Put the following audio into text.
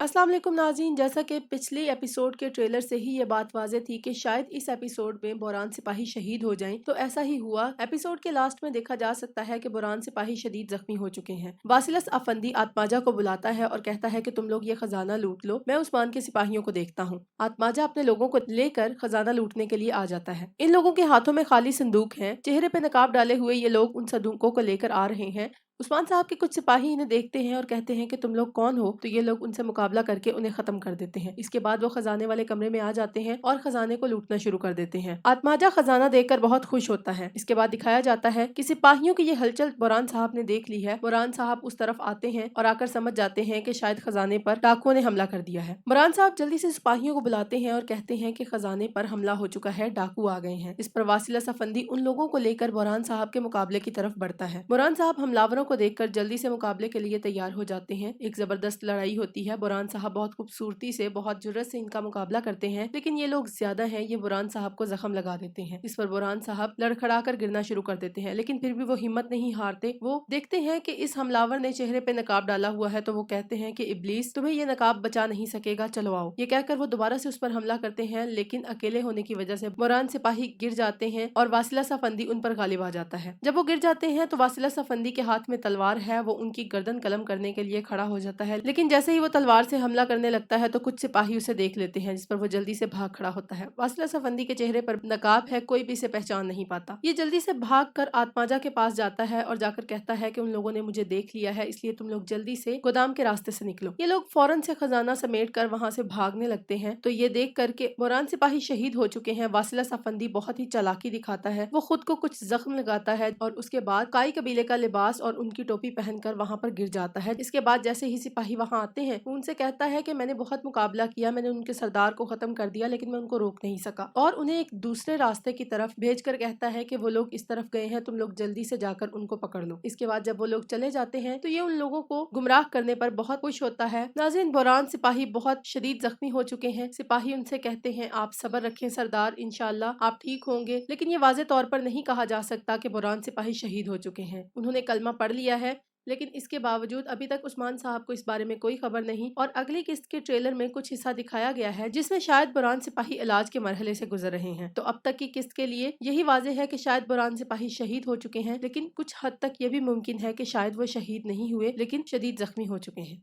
अस्सलाम वालेकुम नाज़रीन, जैसा कि पिछले एपिसोड के ट्रेलर से ही ये बात वाज़ेह थी कि शायद इस एपिसोड में बुरहान सिपाही शहीद हो जाएं, तो ऐसा ही हुआ। एपिसोड के लास्ट में देखा जा सकता है कि बुरहान सिपाही शदीद जख्मी हो चुके हैं। वासिलस अफंदी आत्माजा को बुलाता है और कहता है कि तुम लोग ये खजाना लूट लो, मैं उस्मान के सिपाहियों को देखता हूँ। आत्माजा अपने लोगों को लेकर खजाना लूटने के लिए आ जाता है। इन लोगों के हाथों में खाली संदूक है, चेहरे पे नकाब डाले हुए ये लोग उन संदूकों को लेकर आ रहे हैं। उस्मान साहब के कुछ सिपाही इन्हें देखते हैं और कहते हैं कि तुम लोग कौन हो, तो ये लोग उनसे मुकाबला करके उन्हें खत्म कर देते हैं। इसके बाद वो खजाने वाले कमरे में आ जाते हैं और खजाने को लूटना शुरू कर देते हैं। आत्माजा खजाना देखकर बहुत खुश होता है। इसके बाद दिखाया जाता है कि सिपाहियों की ये हलचल बुरहान साहब ने देख ली है। बुरहान साहब उस तरफ आते हैं और आकर समझ जाते हैं कि शायद खजाने पर डाकुओं ने हमला कर दिया है। बुरहान साहब जल्दी से सिपाहियों को बुलाते हैं और कहते हैं कि खजाने पर हमला हो चुका है, डाकू आ गए हैं। इस पर वासिलस अफंदी उन लोगों को लेकर बुरहान साहब के मुकाबले की तरफ बढ़ता है। बुरहान साहब हमलावरों को देखकर जल्दी से मुकाबले के लिए तैयार हो जाते हैं। एक जबरदस्त लड़ाई होती है। बुरहान साहब बहुत खूबसूरती से, बहुत जुर्रत से इनका मुकाबला करते हैं, लेकिन ये लोग ज्यादा हैं। ये बुरहान साहब को जख्म लगा देते हैं। इस पर बुरहान साहब लड़खड़ा कर गिरना शुरू कर देते हैं, लेकिन फिर भी वो हिम्मत नहीं हारते। वो देखते हैं कि इस हमलावर ने चेहरे पे नकाब डाला हुआ है, तो वो कहते हैं कि इब्लीस, तुम्हें ये नकाब बचा नहीं सकेगा, चलो आओ। ये कहकर वो दोबारा से उस पर हमला करते हैं, लेकिन अकेले होने की वजह से बुरहान सिपाही गिर जाते हैं और वासिलस अफंदी उन पर गालिब आ जाता है। जब वो गिर जाते हैं तो वासिलस अफंदी के हाथ में तलवार है। वो उनकी गर्दन कलम करने के लिए खड़ा हो जाता है, लेकिन जैसे ही वो तलवार से हमला करने लगता है तो कुछ सिपाही उसे देख लेते हैं, जिस पर वो जल्दी से भाग खड़ा होता है। वासिलस अफंदी के चेहरे पर नकाब है, कोई भी इसे पहचान नहीं पाता। ये जल्दी से भाग कर आत्माजा के पास जाता है और जाकर कहता है कि उन लोगों ने मुझे देख लिया है, इसलिए तुम लोग जल्दी से गोदाम के रास्ते से निकलो। ये लोग फौरन से खजाना समेट कर वहां से भागने लगते हैं। तो ये देख करके बुरहान सिपाही शहीद हो चुके हैं। वासिलस अफंदी बहुत ही चालाकी दिखाता है। वो खुद को कुछ जख्म लगाता है और उसके बाद काई कबीले का लिबास और उनकी टोपी पहनकर वहां पर गिर जाता है। इसके बाद जैसे ही सिपाही वहां आते हैं, उनसे कहता है कि मैंने बहुत मुकाबला किया, मैंने उनके सरदार को खत्म कर दिया, लेकिन मैं उनको रोक नहीं सका, और उन्हें एक दूसरे रास्ते की तरफ भेजकर कहता है कि वो लोग इस तरफ गए हैं, तुम लोग जल्दी से जाकर उनको पकड़ लो। इसके बाद जब वो लोग चले जाते हैं तो ये उन लोगों को गुमराह करने पर बहुत खुश होता है। नाज़रीन, बुरहान सिपाही बहुत शदीद जख्मी हो चुके हैं। सिपाही उनसे कहते हैं आप सब्र रखें सरदार, इंशाल्लाह आप ठीक होंगे, लेकिन ये वाज़ेह तौर पर नहीं कहा जा सकता कि बुरहान सिपाही शहीद हो चुके हैं। उन्होंने कलमा पढ़ लिया है, लेकिन इसके बावजूद अभी तक उस्मान साहब को इस बारे में कोई खबर नहीं। और अगली किस्त के ट्रेलर में कुछ हिस्सा दिखाया गया है जिसमें शायद बुरहान सिपाही इलाज के मरहले से गुजर रहे हैं। तो अब तक की किस्त के लिए यही वाज़ेह है कि शायद बुरहान सिपाही शहीद हो चुके हैं, लेकिन कुछ हद तक ये भी मुमकिन है कि शायद वो शहीद नहीं हुए, लेकिन शदीद जख्मी हो चुके हैं।